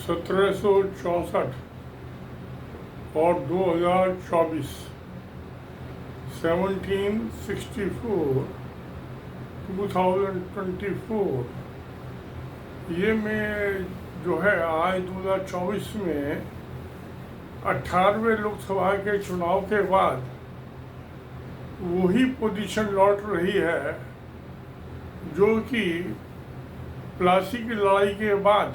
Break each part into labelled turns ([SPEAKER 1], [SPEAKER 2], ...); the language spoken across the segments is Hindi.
[SPEAKER 1] 1764 और 2024, 1764, 2024, ये में जो है आज 2024 में 18वें लोकसभा के चुनाव के बाद वही पोजीशन लौट रही है जो कि प्लासी की लड़ाई के बाद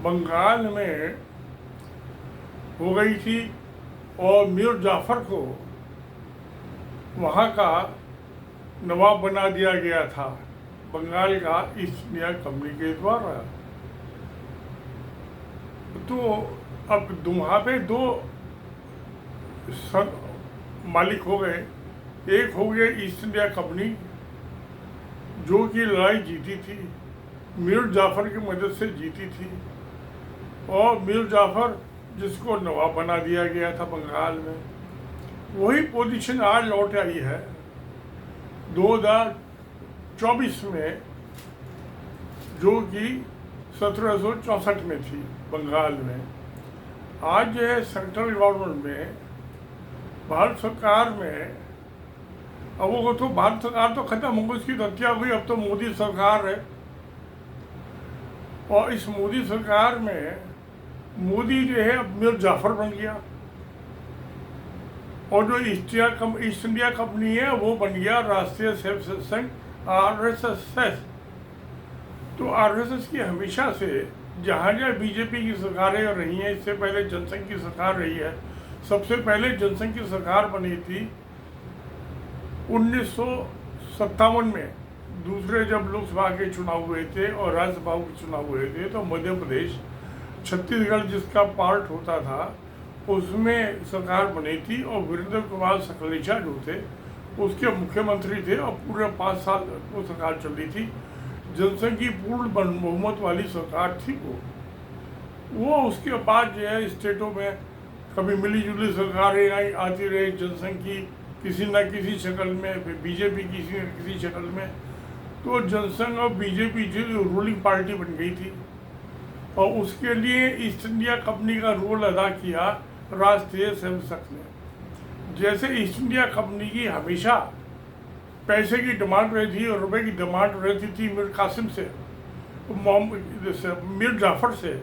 [SPEAKER 1] बंगाल में हो गई थी और मीर जाफर को वहाँ का नवाब बना दिया गया था बंगाल का ईस्ट इंडिया कंपनी के द्वारा। तो अब वहाँ पे दो मालिक हो गए। एक हो गया ईस्ट इंडिया कंपनी जो कि लड़ाई जीती थी, मीर जाफर की मदद से जीती थी, और मीर जाफर जिसको नवाब बना दिया गया था बंगाल में, वही पोजीशन आज लौट आई है 2024 में, जो कि 1764 में थी बंगाल में। आज जो है सेंट्रल गवर्नमेंट में, भारत सरकार में, अब वो तो भारत सरकार तो खत्म हो गई, उसकी तो हत्या हुई, अब तो मोदी सरकार है। और इस मोदी सरकार में मोदी जो है अब मीर जाफर बन गया, और जो ईस्ट इंडिया कंपनी है वो बन गया राष्ट्रीय स्वयंसेवक संघ RSS। तो RSS की हमेशा से जहाँ जहाँ बीजेपी की सरकारें रही हैं, इससे पहले जनसंघ की सरकार रही है। सबसे पहले जनसंघ की सरकार बनी थी 1957 में, दूसरे जब लोकसभा के चुनाव हुए थे और राज्यसभा के चुनाव हुए थे, तो मध्य प्रदेश, छत्तीसगढ़ जिसका पार्ट होता था, उसमें सरकार बनी थी और वीरेंद्र कुमार सकलेचा जो थे उसके मुख्यमंत्री थे, और पूरे 5 साल वो सरकार चल रही थी। जनसंघ की पूर्ण बहुमत वाली सरकार थी वो। उसके बाद जो है स्टेटों में कभी मिली जुली सरकारें आती रही, जनसंघ की किसी न किसी शक्ल में, फिर बीजेपी किसी न किसी शक्ल में। तो जनसंघ और बीजेपी जो रूलिंग पार्टी बन गई थी, और उसके लिए ईस्ट इंडिया कंपनी का रोल अदा किया राष्ट्रीय स्वयंसेवक ने। जैसे ईस्ट इंडिया कंपनी की हमेशा पैसे की डिमांड रही थी और रुपए की डिमांड रहती थी मीर कासिम से, मीर जाफर से,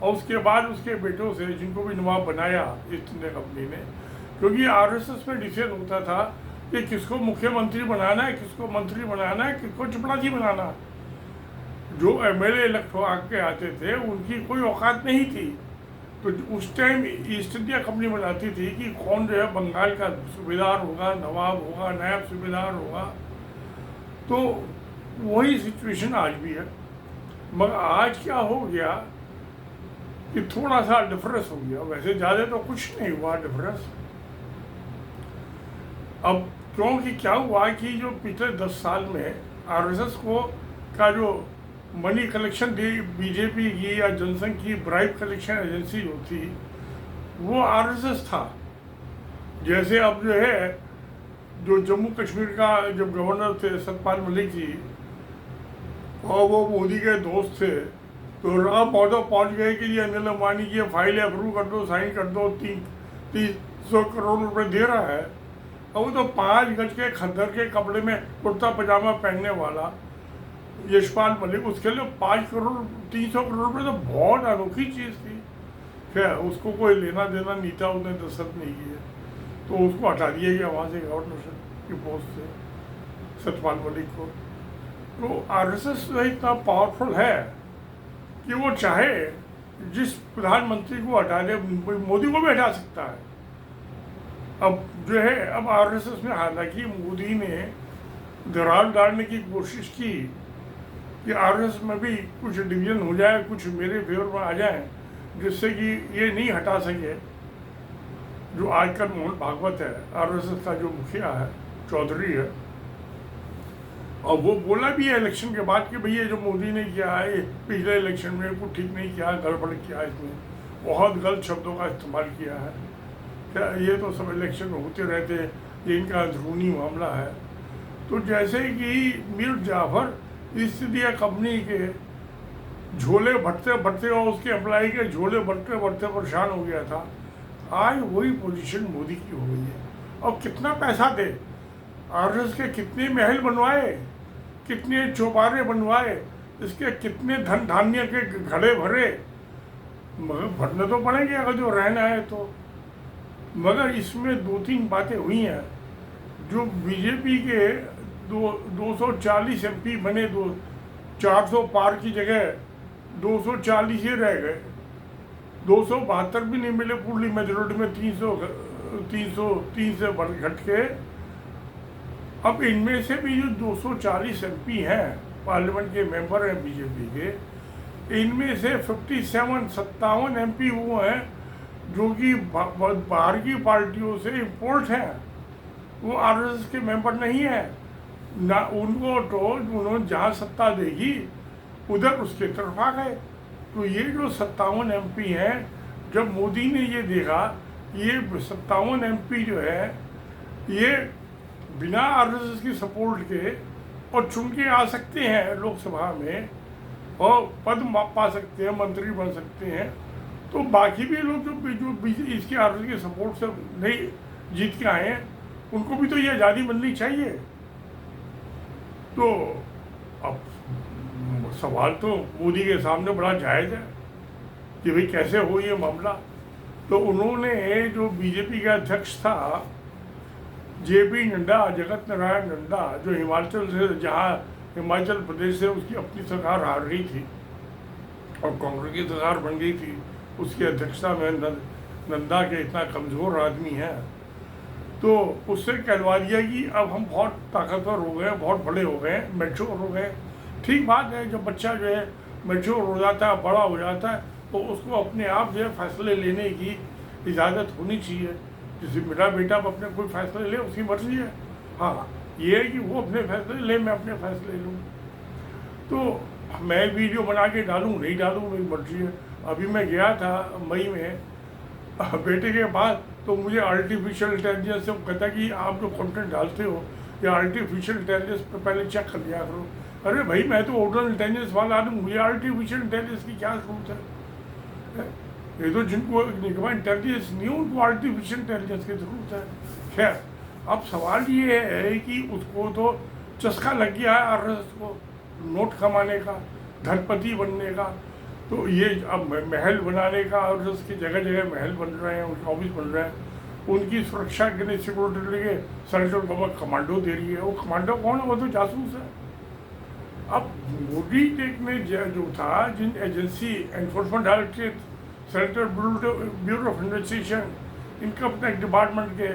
[SPEAKER 1] और उसके बाद उसके बेटों से, जिनको भी नवाब बनाया ईस्ट इंडिया कंपनी ने। क्योंकि RSS में डिसाइड होता था कि किसको मुख्यमंत्री बनाना है, किसको मंत्री बनाना है, किसको चपरासी बनाना है। जो MLA इलेक्ट हो आके आते थे उनकी कोई औकात नहीं थी। तो उस टाइम ईस्ट इंडिया कंपनी बनाती थी कि कौन जो है बंगाल का सूबेदार होगा, नवाब होगा, नायब सूबेदार होगा। तो वही सिचुएशन आज भी है, मगर आज क्या हो गया कि थोड़ा सा डिफरेंस हो गया। वैसे ज़्यादा तो कुछ नहीं हुआ डिफरेंस। अब क्योंकि क्या हुआ कि जो पिछले 10 साल में RSS को का जो मनी कलेक्शन थी बीजेपी की या जनसंघ की ब्राइब कलेक्शन एजेंसी जो थी, वो RSS था। जैसे अब जो है, जो जम्मू कश्मीर का जब गवर्नर थे सतपाल मलिक जी, और वो मोदी के दोस्त थे, तो राम माधव पहुँच गए कि ये अनिल अंबानी की फाइल अप्रूव कर दो, साइन कर दो, 300 करोड़ रुपए दे रहा है। और वो तो 5 गज के खद्दर के कपड़े में कुर्ता पजामा पहनने वाला यशपाल मलिक, उसके लिए 5 करोड़ 300 करोड़ रुपये तो बहुत अनोखी चीज़ थी। खैर उसको कोई लेना देना नहीं था, उसने दस्तखत नहीं किए, तो उसको हटा दिया गया वहाँ से गवर्नर की पोस्ट से, सतपाल मलिक को। तो RSS इतना पावरफुल है कि वो चाहे जिस प्रधानमंत्री को हटा दे, मोदी को भी हटा सकता है। अब जो है, अब RSS में हालांकि मोदी ने दरार डालने की कोशिश की कि RSS में भी कुछ डिवीजन हो जाए, कुछ मेरे फेवर में आ जाए, जिससे कि ये नहीं हटा सके। जो आजकल मोहन भागवत है RSS का जो मुखिया है, चौधरी है, और वो बोला भी है इलेक्शन के बाद कि भैया जो मोदी ने किया है पिछले इलेक्शन में कुछ ठीक नहीं किया, गड़बड़ किया, इसमें बहुत गलत शब्दों का इस्तेमाल किया है। क्या ये तो सब इलेक्शन होते रहते हैं, ये इनका अंदरूनी मामला है। तो जैसे कि Mir Jafar East India Company के झोले भरते भरते और उसके एम्प्लॉय के झोले भरते भरते परेशान हो गया था। आज वही पोजीशन मोदी की हो गई है। और कितना पैसा दे, आरएसएस के कितने महल बनवाए, कितने चौबारे बनवाए, इसके कितने धन धान्य के घड़े भरे, मगर भरने तो पड़ेंगे अगर जो रहना है तो। मगर इसमें 2-3 बातें हुई हैं। जो बीजेपी के 240 एमपी बने, 400 पार की जगह 240 ही रह गए। 272 भी नहीं मिले पूरी मेजोरिटी में, 303 से घट के। अब इनमें से भी जो 240 एमपी हैं, पार्लियामेंट के मेंबर हैं बीजेपी के, इनमें से 57 एमपी वो हैं जो कि बाहर की पार्टियों से इम्पोर्ट हैं, वो आरएसएस के मेंबर नहीं है ना। उनको तो उन्होंने जहाँ सत्ता देगी उधर उसके तरफ आ गए। तो ये जो 57 एमपी हैं, जब मोदी ने ये देखा ये 57 एमपी जो है ये बिना आरएसएस की सपोर्ट के और चुन के आ सकते हैं लोकसभा में और पद पा सकते हैं, मंत्री बन सकते हैं, तो बाकी भी लोग जो इसके आरएसएस के सपोर्ट से नहीं जीत के आए हैं उनको भी तो ये आज़ादी मिलनी चाहिए। तो अब सवाल तो मोदी के सामने बड़ा जायज़ है कि भाई कैसे हो ये मामला। तो उन्होंने जो बीजेपी का अध्यक्ष था जेपी नड्डा, जगत नारायण नड्डा, जो हिमाचल प्रदेश से उसकी अपनी सरकार हार रही थी और कांग्रेस की सरकार बन गई थी, उसकी अध्यक्षता में नड्डा के इतना कमज़ोर आदमी है, तो उससे कहलवा दिया कि अब हम बहुत ताकतवर हो गए, बहुत बड़े हो गए, मैच्योर हो गए। ठीक बात है, जब बच्चा जो है मैच्योर हो जाता है, बड़ा हो जाता है, तो उसको अपने आप जो है फैसले लेने की इजाज़त होनी चाहिए। जैसे मेरा बेटा अपने कोई फैसले ले, उसकी मर्जी है। हाँ, ये है कि वो अपने फैसले ले, मैं अपने फैसले लूँ। तो मैं वीडियो बना के डालूँ नहीं डालूँ मेरी मर्जी है। अभी मैं गया था मई में बेटे के पास, तो मुझे आर्टिफिशियल इंटेलिजेंस से कहता है कि आप जो कंटेंट डालते हो या आर्टिफिशियल इंटेलिजेंस पर पहले चेक कर लिया करो। अरे भाई, मैं तो ओरिजिनल इंटेलिजेंस वाला आदमी, मुझे आर्टिफिशियल इंटेलिजेंस की क्या जरूरत है? ये तो जिनको निगमा इंटेलिजेंस नहीं, उनको आर्टिफिशियल इंटेलिजेंस की ज़रूरत है। खैर, अब सवाल ये है कि उसको तो चस्का लग गया है आरएसएस को नोट कमाने का, धनपति बनने का। तो ये अब महल बनाने का, और उसकी जगह जगह महल बन रहे हैं, उनके ऑफिस बन रहे हैं, उनकी सुरक्षा के लिए सिक्योरिटी के लिए सेंट्रल गवर्नमेंट कमांडो दे रही है। वो कमांडो कौन है? वो तो जासूस है। अब मोदी ने जो था, जिन agency enforcement directorate, central bureau of investigation, इनका अपना एक डिपार्टमेंट के,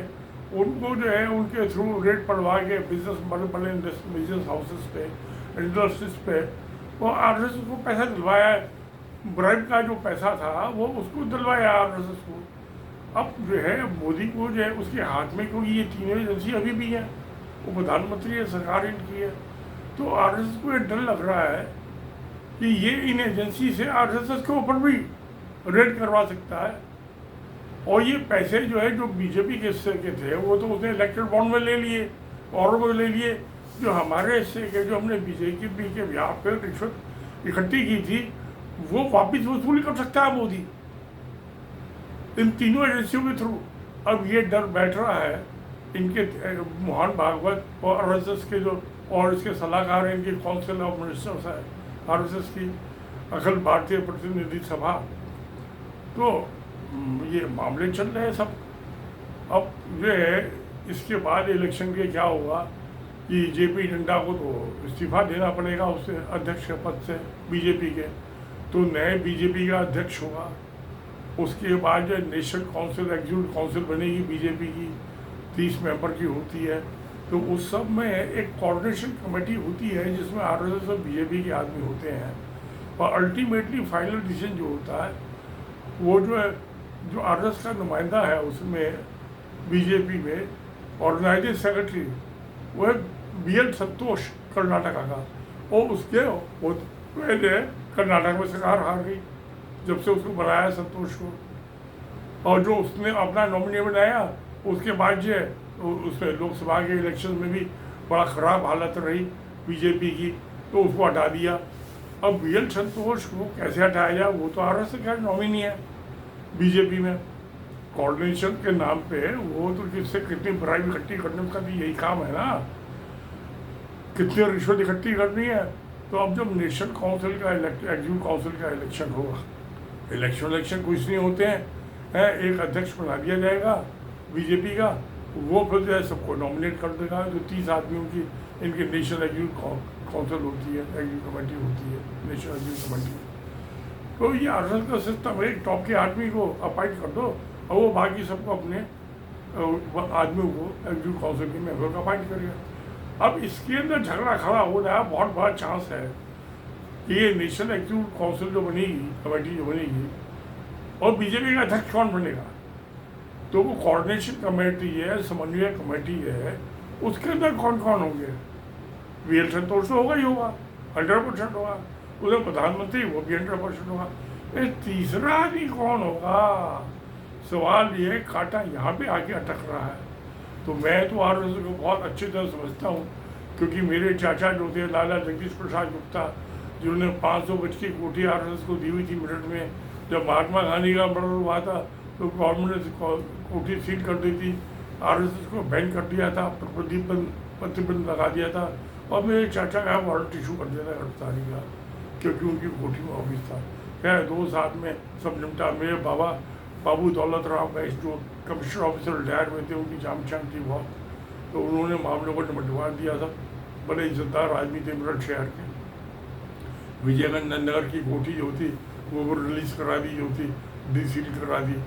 [SPEAKER 1] उनको जो है उनके थ्रू रेड पड़वा के बड़े बिजनेस हाउसेस पे, इंडस्ट्रीज पे, वो आरएसएस को पैसा दिलवाया है। ब्राइब का जो पैसा था वो उसको दिलवाया आरएसएस को। अब जो है मोदी को जो है उसके हाथ में, क्योंकि ये तीनों एजेंसी अभी भी है, वो प्रधानमंत्री है, सरकार इनकी है, तो आरएसएस को ये डर लग रहा है कि ये इन एजेंसी से आरएसएस के ऊपर भी रेड करवा सकता है। और ये पैसे जो है जो बीजेपी के हिस्से के थे वो तो उसने इलेक्टेड बॉन्ड में ले लिए और वो ले लिए, जो हमारे हिस्से के, जो हमने बीजेपी के ब्याह पर रिश्वत इकट्ठी की थी, वो वापस वसूली कर सकता है मोदी इन तीनों एजेंसियों के थ्रू। अब ये डर बैठ रहा है इनके मोहन भागवत और आरएसएस के जो और इसके सलाहकार हैं, इनकी काउंसिल ऑफ मिनिस्टर्स है आरएसएस की, अखिल भारतीय प्रतिनिधि सभा। तो ये मामले चल रहे हैं सब। अब जो है इसके बाद इलेक्शन के क्या होगा कि जेपी नड्डा को तो इस्तीफा देना पड़ेगा उससे, अध्यक्ष के पद से बीजेपी के, तो नए बीजेपी का अध्यक्ष होगा। उसके बाद जो नेशनल काउंसिल, एग्जीक्यूटिव काउंसिल बनेगी बीजेपी की, 30 मेंबर की होती है। तो उस सब में एक कोऑर्डिनेशन कमेटी होती है जिसमें आरएसएस और बीजेपी के आदमी होते हैं, और अल्टीमेटली फाइनल डिसीजन जो होता है वो जो है, जो आरएसएस का नुमाइंदा है उसमें बीजेपी में, ऑर्गेनाइजिंग सेक्रेटरी वो है BL संतोष कर्नाटका का, और उसके वो पहले कर्नाटक में सरकार हार गई जब से उसको बनाया संतोष को, और जो उसने अपना नॉमिनी बनाया उसके बाद जो है उसमें लोकसभा के इलेक्शन में भी बड़ा ख़राब हालत रही बीजेपी की, तो उसको हटा दिया। अब वी.एल. संतोष को कैसे हटाया जाए, वो तो आरएसएस का नॉमिनी है बीजेपी में। कोऑर्डिनेशन के नाम पे वो तो किससे कितनी ब्राइब इकट्ठी करने का भी यही काम है ना, कितनी रिश्वत इकट्ठी करनी है। तो अब जब नेशनल काउंसिल का एग्जीक्यूटिव काउंसिल का इलेक्शन होगा, इलेक्शन कुछ नहीं होते हैं, एक अध्यक्ष बना दिया जाएगा बीजेपी का, वो फिर जो है सबको नॉमिनेट कर देगा। जो 30 आदमियों की इनकी नेशनल एग्जीक्यूटिव काउंसिल होती है, एग्जीक्यूटिव कमेटी होती है, नेशनल एग्जीक्यूटिव कमेटी। तो ये आरएसएस का सिस्टम है, टॉप के आदमी को अपॉइंट कर दो और वो बाकी सबको अपने आदमियों को एग्जीक्यूटिव काउंसिल के मेंबर को अपॉइंट करेगा। अब इसके अंदर झगड़ा खड़ा हो रहा है, बहुत बड़ा चांस है कि ये नेशनल एग्जीक्यूटिव काउंसिल जो बनेगी, कमेटी जो बनेगी, और बीजेपी का अध्यक्ष कौन बनेगा, तो वो कोऑर्डिनेशन कमेटी है, समन्वय कमेटी है, उसके अंदर कौन कौन होंगे। वी.एल. संतोष तो होगा ही होगा, 100% होगा। उधर प्रधानमंत्री वो भी 100% होगा। ये तीसरा आदमी कौन होगा, सवाल ये कांटा यहाँ पे आके अटक रहा है। तो मैं तो आरएसएस को बहुत अच्छी तरह समझता हूँ, क्योंकि मेरे चाचा जो थे लाला जगदीश प्रसाद गुप्ता, जिन्होंने 500 गज की कोठी आरएसएस को दी हुई थी मेरठ में, जब महात्मा गांधी का मर्डर हुआ था तो गवर्नमेंट ने कोठी सील कर दी थी, आरएसएस को बैन कर दिया था, प्रतिबंध लगा दिया था, और मेरे चाचा का वारंट इशू कर दिया था गिरफ्तारी का, क्योंकि उनकी कोठी में ऑफिस था। खैर 2 साल में सब निपटा। मेरे बाबू दौलत राम बैस जो कमिश्नर ऑफिसर रिटायर हुए थे, उनकी जान पहचान थी बहुत, तो उन्होंने मामलों को निपटवा दिया था। बड़े इज्जतदार आदमी थे मेरठ शहर के। विजयगंज नगर की कोठी जो थी वो रिलीज करा दी, जो थी डीसील करा दी।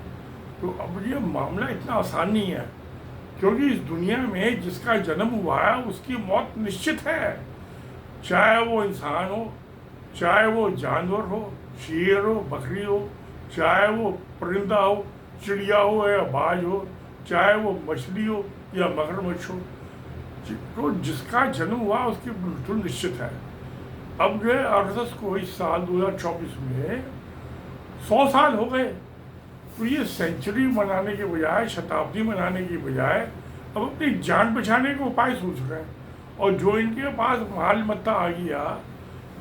[SPEAKER 1] तो अब ये मामला इतना आसान नहीं है, क्योंकि इस दुनिया में जिसका जन्म हुआ है उसकी मौत निश्चित है, चाहे वो इंसान हो, चाहे वो जानवर हो, शेर हो, बकरी हो, चाहे वो परिंदा हो, चिड़िया हो या बाज हो, चाहे वो मछली हो या मगरमच्छ हो, तो जिसका जन्म हुआ उसकी मृत्यु निश्चित है। अब जो है आरएसएस को इस साल 2024 में 100 साल हो गए, तो ये सेंचुरी मनाने के बजाय, शताब्दी मनाने की बजाय अब अपनी जान बचाने के उपाय सोच रहे हैं। और जो इनके पास माल मत्ता आ गया,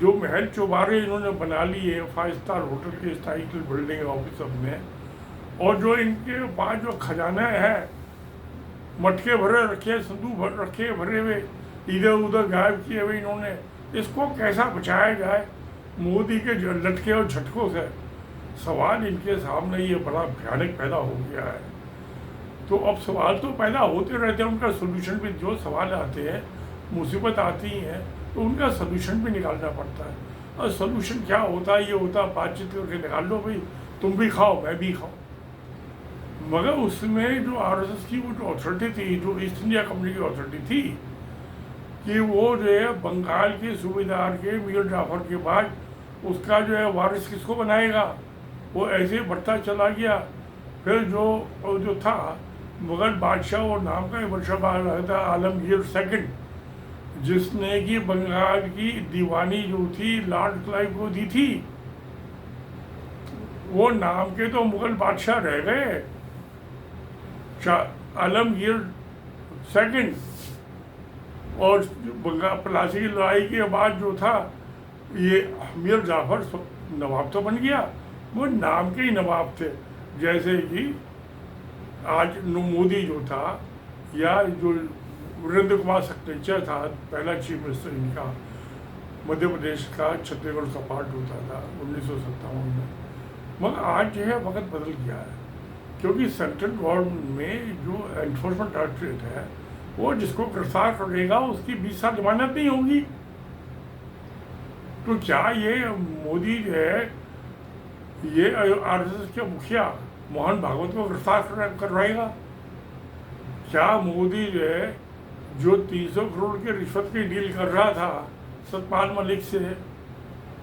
[SPEAKER 1] जो महल चौबारे इन्होंने बना लिए 5 स्टार होटल के स्टाइल बिल्डिंग ऑफिस में, और जो इनके पास जो खजाना है, मटके भरे रखे, संदूक भर रखे भरे हुए, इधर उधर गायब किए हुए इन्होंने, इसको कैसा बचाया जाए मोदी के लटके और झटकों से। सवाल इनके सामने ये बड़ा भयानक पैदा हो गया है। तो अब सवाल तो पैदा होते रहते हैं, उनका सोल्यूशन भी, जो सवाल आते हैं, मुसीबत आती हैं, तो उनका सोल्यूशन भी निकालना पड़ता है। और सोल्यूशन क्या होता है, ये होता है बातचीत करके निकाल लो भाई, तुम भी खाओ मैं भी खाओ। मगर उसमें जो आरएसएस की वो जो अथॉरिटी थी, जो ईस्ट इंडिया कंपनी की अथॉरिटी थी, कि वो जो है बंगाल के सूबेदार के मीर जाफर के बाद उसका जो है वारिस किसको बनाएगा, वो ऐसे बढ़ता चला गया। फिर जो था मुग़ल बादशाह, और नाम का बादशाह था आलमगीर सेकंड, जिसने कि बंगाल की दीवानी जो थी लॉर्ड क्लाइव को दी थी। वो नाम के तो मुग़ल बादशाह रह गए, आलमगीर सेकंड। और बंगाल प्लासी की लड़ाई के बाद जो था ये मीर जाफर नवाब तो बन गया, वो नाम के ही नवाब थे। जैसे कि आज मोदी जो था, या जो वीरेंद्र कुमार सक्सेना था, पहला चीफ मिनिस्टर इनका, मध्य प्रदेश का छत्तीसगढ़ का पार्ट होता था 1957 में। मगर आज जो है वक्त बदल गया है, क्योंकि सेंट्रल गवर्नमेंट में जो एनफोर्समेंट डायरेक्टरेट है, वो जिसको गिरफ्तार करेगा उसकी 20 साल जमानत नहीं होगी। तो क्या ये मोदी जो है, ये आरएसएस के मुखिया मोहन भागवत को गिरफ्तार करवाएगा? क्या मोदी जो है, जो 300 करोड़ की रिश्वत की डील कर रहा था सतपाल मलिक से,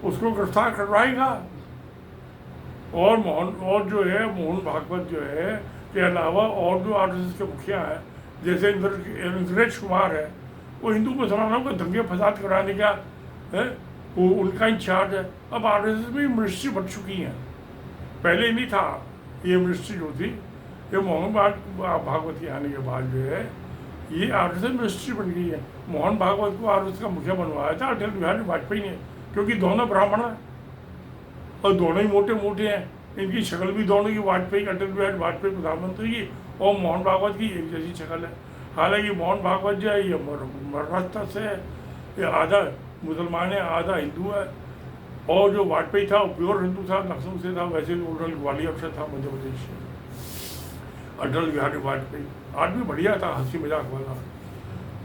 [SPEAKER 1] उसको गिरफ्तार करवाएगा? और जो है मोहन भागवत जो है के अलावा और जो आरएसएस के मुखिया हैं, जैसे इंद्रेश कुमार है, वो हिंदू मुसलमानों को दंगे फसाद कराने का है, वो उनका इंचार्ज है। अब आरएसएस में मिनिस्ट्री बढ़ चुकी हैं, पहले नहीं था ये मिनिस्ट्री जो थी, ये मोहन भागवत के आने के बाद जो है ये आरएसएस मिनिस्ट्री बन गई है। मोहन भागवत को आरएसएस का मुखिया बनवाया था अटल बिहारी वाजपेयी ने क्योंकि दोनों ब्राह्मण हैं और दोनों ही मोटे मोटे हैं। इनकी शक्ल भी दोनों की, वाजपेयी, अटल बिहारी वाजपेयी प्रधानमंत्री की और मोहन भागवत की एक जैसी शक्ल है। हालांकि मोहन भागवत जो है ये महाराष्ट्र से है, ये आधा मुसलमान है आधा हिंदू है, और जो वाजपेयी था वो प्योर हिंदू था, लखनऊ से था, वैसे भी ग्वालियर से था, मध्य प्रदेश से। अटल बिहारी वाजपेयी आदमी बढ़िया था, हंसी मजाक वाला।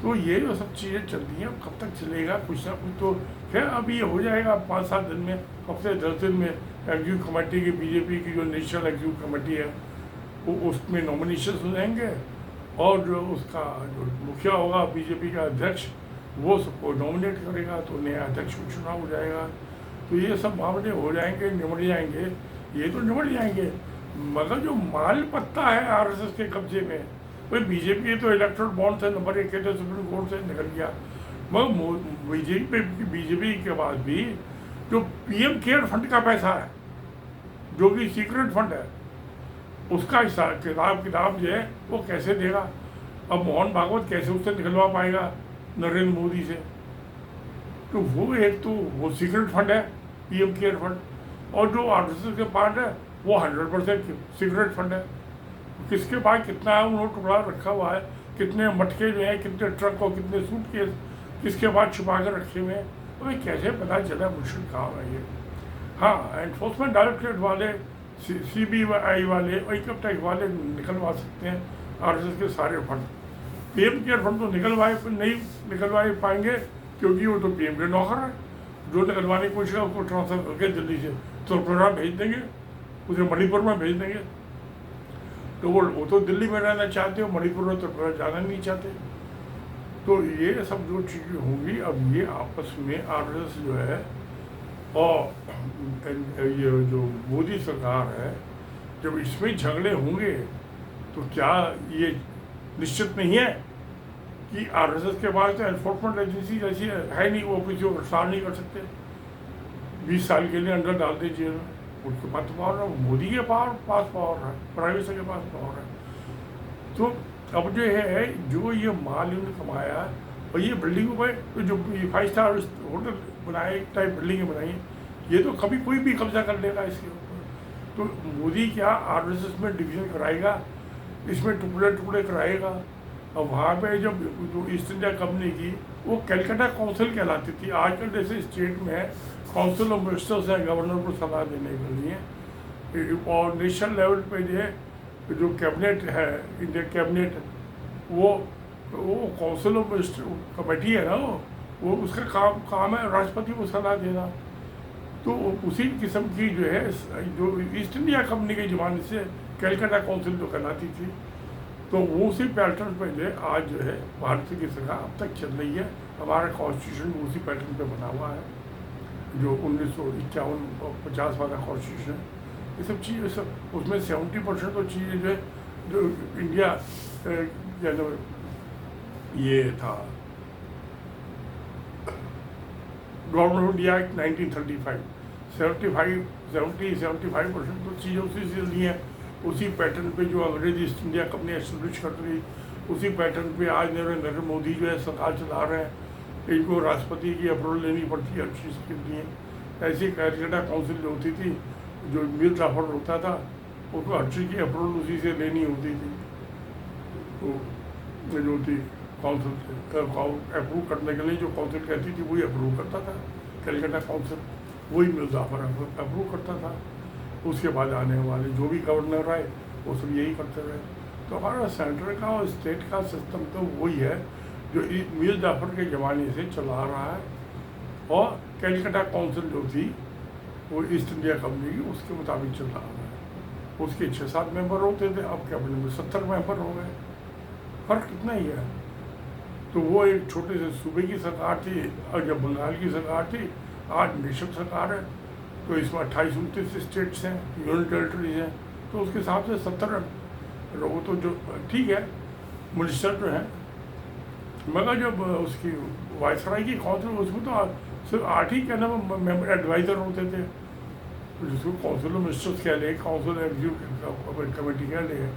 [SPEAKER 1] तो ये जो सब चीज़ें चलती हैं, कब तक चलेगा, कुछ ना कुछ तो खैर अब ये हो जाएगा 5-7 दिन में, हफ्ते 10 दिन में। एग्जीक्यूटिव कमेटी की, बीजेपी की जो नेशनल एग्जीक्यूटिव कमेटी है वो उसमें नॉमिनेशन हो जाएंगे, और जो उसका जो मुखिया होगा बीजेपी का अध्यक्ष, वो सबको नॉमिनेट करेगा, तो नया अध्यक्ष को चुनाव हो जाएगा। तो ये सब मामले हो जाएंगे, निमट जाएंगे, ये तो निमट जाएंगे। मगर जो माल पत्ता है आरएसएस के कब्जे में, भाई बीजेपी तो इलेक्ट्रल बॉन्ड से नंबर 1 के सुप्रीम कोर्ट से निकल गया, मगर बीजेपी के बाद भी जो पीएम केयर फंड का पैसा है, जो कि सीक्रेट फंड है, उसका हिसाब किताब जो है वो कैसे देगा। अब मोहन भागवत कैसे उससे निकलवा पाएगा नरेंद्र मोदी से। तो वो एक तो वो सीक्रेट फंड है पीएम केयर फंड, और जो आरएसएस के पार्ट है वो 100% सीक्रेट फंड है। किसके पास कितना है उन्होंने टुकड़ा रखा हुआ है, कितने मटके जो हैं, कितने ट्रक और कितने सूटकेस किसके पास छुपा कर रखे हुए हैं, तो कैसे पता चला, मुश्किल काम है ये। हाँ, एनफोर्समेंट डायरेक्टरेट वाले, सीबीआई वाले और इनकम टैक्स वाले निकलवा सकते हैं आरएसएस के सारे फंड। पीएम केयर फंड तो नहीं निकलवा पाएंगे, क्योंकि वो तो पीएम के नौकर है। जो निकलवाने की कोशिश है उसको ट्रांसफर करके दिल्ली से त्रिपुरा भेज देंगे, उसे मणिपुर में भेज देंगे। तो वो तो दिल्ली में रहना चाहते हो, मणिपुर में त्रिपुरा जाना नहीं चाहते। तो ये सब जो चीज़ें होंगी, अब ये आपस में आरएसएस जो है और ये जो मोदी सरकार है, जब इसमें झगड़े होंगे तो क्या ये निश्चित नहीं है कि आरएसएस के पास तो एनफोर्समेंट एजेंसी जैसी है नहीं, वो किसी को गिरफ्तार नहीं कर सकते, 20 साल के लिए अंदर डाल दे जेल में। उनके पास पावर है, मोदी के पास पावर है, प्राइम मिनिस्टर के पास पावर है। तो अब जो है, जो ये माल इन्होंने कमाया, और ये बिल्डिंग पर तो जो 5 स्टार होटल बनाए टाइप बिल्डिंगें बनाई, ये तो कभी कोई भी कब्जा कर लेगा इसके ऊपर। तो मोदी क्या आरएसएस में डिवीजन कराएगा, इसमें टुकड़े टुकड़े कराएगा। और वहाँ पे जब जो ईस्ट इंडिया कंपनी की वो कैलकाटा काउंसिल कहलाती थी, आजकल जैसे स्टेट में है काउंसिल ऑफ मिनिस्टर्स है गवर्नर को सलाह देने के लिए, और नेशनल लेवल पे जो कैबिनेट है, इंडिया कैबिनेट, वो काउंसिल ऑफ मिनिस्टर कमेटी है ना, वो उसका काम है राष्ट्रपति को सलाह देना। तो उसी किस्म की जो है, जो ईस्ट इंडिया कंपनी के ज़माने से कैलकाटा काउंसिल जो कहलाती थी, तो वो उसी पैटर्न पे जो है आज जो है भारत की सरकार अब तक चल रही है। हमारा कॉन्स्टिट्यूशन भी उसी पैटर्न पे बना हुआ है, जो 1951-50 वाला कॉन्स्टिट्यूशन है। ये सब चीज़ें सब उसमें 70% तो चीज़ें जो है, जो इंडिया ये था गवर्नमेंट ऑफ इंडिया एक्ट 1935, 75% तो चीज़ें उसी से ली हैं। उसी पैटर्न पे जो अंग्रेज ईस्ट इंडिया कंपनी एस्टेब्लिश कर रही, उसी पैटर्न पे आज नरेंद्र मोदी जो है सरकार चला रहे हैं। इनको राष्ट्रपति की अप्रूवल लेनी पड़ती है हर चीज़ के लिए। ऐसी कैलकाटा काउंसिल जो होती थी, जो मीर जाफर होता था, उसको हर चीज़ की अप्रूवल उसी से लेनी होती थी। तो जो थी काउंसिल अप्रूव करने के लिए जो काउंसिल कहती थी वही अप्रूव करता था, कैलकाटा काउंसिल वही मीर जाफर अप्रूव करता था। उसके बाद आने वाले जो भी गवर्नर आए वो सब यही करते रहे। तो हमारा सेंटर का और स्टेट का सिस्टम तो वही है जो मीर जाफर के ज़माने से चला रहा है। और कैलकाटा काउंसिल जो थी वो ईस्ट इंडिया कंपनी की, उसके मुताबिक चल रहा है। उसके 6-7 मेंबर होते थे, अब कैबिनेट में 70 मेंबर हो गए, फर्क कितना ही है। तो वो एक छोटे से सूबे की सरकार थी, और जब बंगाल की सरकार थी, आज नेशनल सरकार है। तो इसमें 28-29 स्टेट्स हैं, यूनियन टेरिटरीज हैं, तो उसके हिसाब से 70 लोगों तो जो ठीक है मिनिस्टर जो हैं। मगर जब उसकी वायसराय की काउंसिल, उसमें तो सिर्फ 8 ही क्या नाम मेंबर एडवाइज़र होते थे, जिसको काउंसिल ऑफ मिनिस्टर्स कह लें, काउंसिल एग्जीक्यूटिव कमेटी कह लें,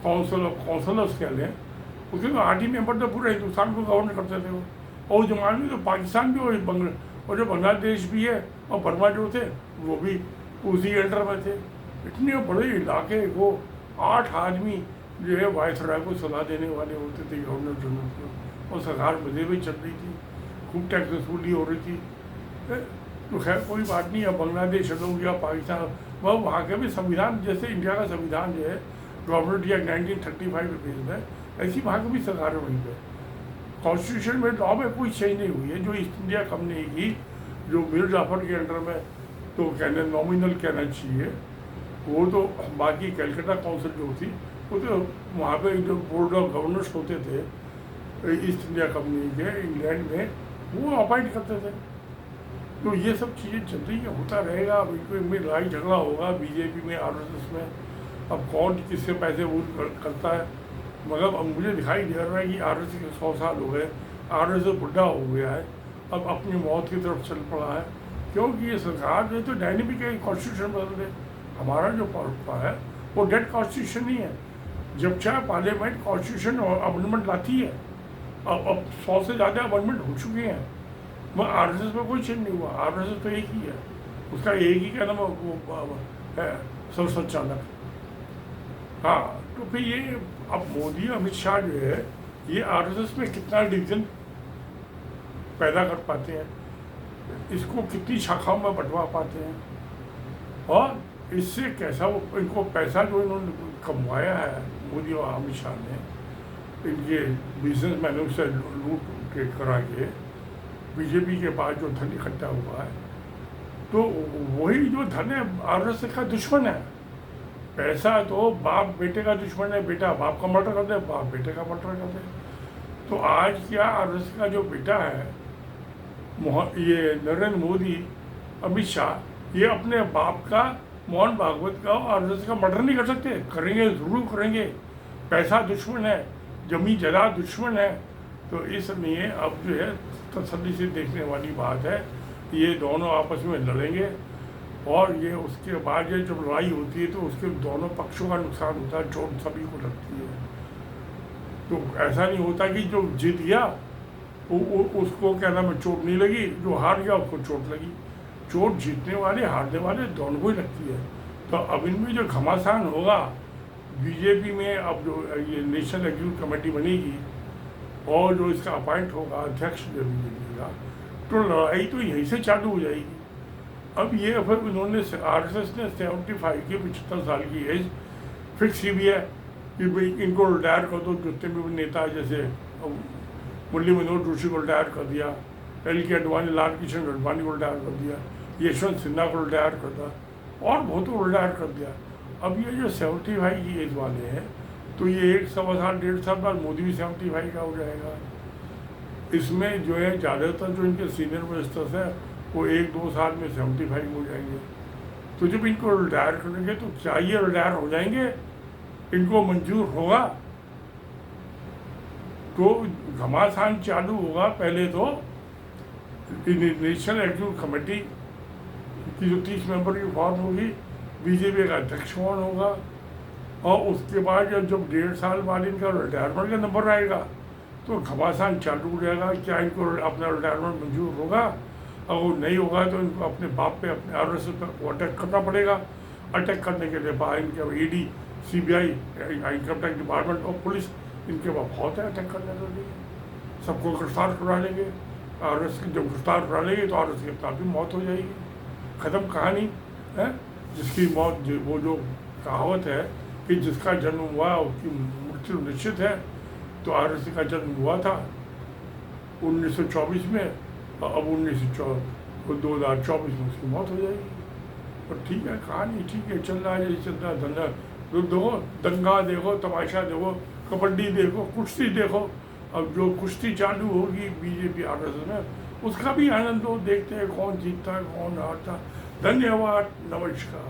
[SPEAKER 1] काउंसिल ऑफ काउंसलर्स कह लें, उसके तो 8 ही मेंबर तो पूरे हिंदुस्तान को गवर्न करते थे वो। और उस जमाने में तो पाकिस्तान भी और जो बांग्लादेश भी है और बर्मा जो थे वो भी उसी अंडर में थे। इतने बड़े इलाके को 8 आदमी जो है वायसराय को सलाह देने वाले होते थे, गवर्नर जनरल को, और सरकार मजे में चल रही थी, खूब टैक्स वसूली हो रही थी। तो खैर कोई बात नहीं। अब बांग्लादेश हो या पाकिस्तान, वह वहाँ के भी संविधान जैसे इंडिया का संविधान जो है गवर्नमेंट या 1935 पे बेस्ड है, ऐसी वहाँ की भी सरकार वहीं पर। कॉन्स्टिट्यूशन में लॉ में कोई चेंज नहीं हुई है। जो ईस्ट इंडिया कंपनी की जो मीर जाफर के अंडर में तो कहने नॉमिनल कहना चाहिए, वो तो बाकी कैलकाटा काउंसिल जो थी वो तो वहाँ पे जो बोर्ड ऑफ गवर्नर्स होते थे ईस्ट इंडिया कंपनी के इंग्लैंड में, वो अपॉइंट करते थे। तो ये सब चीज़ें चल रही है, होता रहेगा। अब इनमें लड़ाई झगड़ा होगा बीजेपी में, आरएसएस में, अब कौन किससे पैसे वसूल करता है। मगर अब मुझे दिखाई दे रहा है कि आरएसएस के 100 साल हो गए, आरएसएस बुढ़ा हो गया है, अब अपनी मौत की तरफ चल पड़ा है। क्योंकि ये सरकार जो तो डायनेमिक है, कॉन्स्टिट्यूशन बदल दे। हमारा जो पार्ट है वो डेड कॉन्स्टिट्यूशन नहीं है। जब चाहे पार्लियामेंट कॉन्स्टिट्यूशन और अमेंडमेंट लाती है। अब 100 से ज़्यादा अमेंडमेंट हो चुके हैं, मगर आरएसएस में कोई चेंज नहीं हुआ। आरएसएस तो एक ही है, उसका एक ही क्या नाम है, संचालक। हाँ, तो फिर ये अब मोदी अमित शाह जो है ये आरएसएस में कितना डिवीजन पैदा कर पाते हैं, इसको कितनी शाखाओं में बंटवा पाते हैं, और इससे कैसा वो इनको पैसा जो इन्होंने कमवाया है मोदी और अमित शाह ने इनके बिजनेसमैनों से लूट के करा के बीजेपी के पास जो धन इकट्ठा हुआ है, तो वही जो धन है आरएसएस का दुश्मन है। पैसा तो बाप बेटे का दुश्मन है, बेटा बाप का मर्डर कर दे, बाप बेटे का मर्डर कर दे। तो आज क्या आरएसएस का जो बेटा है ये नरेंद्र मोदी अमित शाह, ये अपने बाप का मोहन भागवत का और आरएसएस का मर्डर नहीं कर सकते? करेंगे, जरूर करेंगे। पैसा दुश्मन है, जमी जला दुश्मन है। तो इसलिए अब जो है तसल्ली से देखने वाली बात है, ये दोनों आपस में लड़ेंगे, और ये उसके बाद ये जब लड़ाई होती है तो उसके दोनों पक्षों का नुकसान होता है, चोट सभी को लगती है। तो ऐसा नहीं होता कि जो जीत गया उसको क्या नाम है चोट नहीं लगी, जो हार गया उसको चोट लगी। चोट जीतने वाले हारने वाले दोनों को ही लगती है। तो अब इनमें जो घमासान होगा बीजेपी में, अब जो ये नेशनल एग्जीक्यूटिव कमेटी बनेगी और जो इसका अपॉइंट होगा अध्यक्ष जो बीजेपी का, तो लड़ाई तो यहीं से चालू हो जाएगी। अब ये फिर उन्होंने आरएसएस ने 75 की 75 साल की एज फिक्स की भी है कि भाई इनको रिटायर कर दो। जितने भी नेता जैसे मुरली मनोहर जोशी को रिटायर कर दिया, LK अडवाणी, लाल कृष्ण अडवाणी को रिटायर कर दिया, यशवंत सिन्हा को रिटायर कर दिया, और बहुत को रिटायर कर दिया। अब ये जो 75 की एज वाले हैं, तो ये 1 सवा साल 1.5 साल बाद मोदी भी 75 का हो जाएगा। इसमें जो है ज़्यादातर जो इनके सीनियर मिनिस्टर्स हैं वो 1-2 साल में 75 हो जाएंगे। तो जब इनको रिटायर करेंगे तो क्या ये रिटायर हो जाएंगे? इनको मंजूर होगा? तो घमासान चालू होगा। पहले तो नेशनल एग्जीक्यूटिव कमेटी की जो 30 मेंबर की फॉर्म होगी, बीजेपी का अध्यक्ष कौन होगा, और उसके बाद जब 1.5 साल बाद इनका रिटायरमेंट का नंबर आएगा तो घमासान चालू हो जाएगा। क्या इनको अपना रिटायरमेंट मंजूर होगा? अगर वो नहीं होगा तो इनको अपने बाप पे, अपने आरएसएस पर अटैक करना पड़ेगा। अटैक करने के लिए बाद इनके ED, CBI, income tax department और पुलिस इनके पास बहुत है अटैक करने के लिए। सबको गिरफ्तार करा लेंगे। आरएसएस की जब गिरफ्तार करा लेंगे तो आरएसएस के खिलाफ भी मौत हो जाएगी। ख़त्म कहानी है। जिसकी मौत, वो जो कहावत है कि जिसका जन्म हुआ उसकी मृत्यु निश्चित है, तो आरएसएस का जन्म हुआ था 1924 में, अब 2024 में उसकी मौत हो जाएगी। और ठीक है, कहानी ठीक है, चल रहा है, चल रहा है। धंधा देखो, दंगा देखो, तमाशा देखो, कबड्डी देखो, कुश्ती देखो। अब जो कुश्ती चालू होगी बीजेपी आरएसएस में, उसका भी आनंद हो। देखते हैं कौन जीतता है, कौन हारता। धन्यवाद, नमस्कार।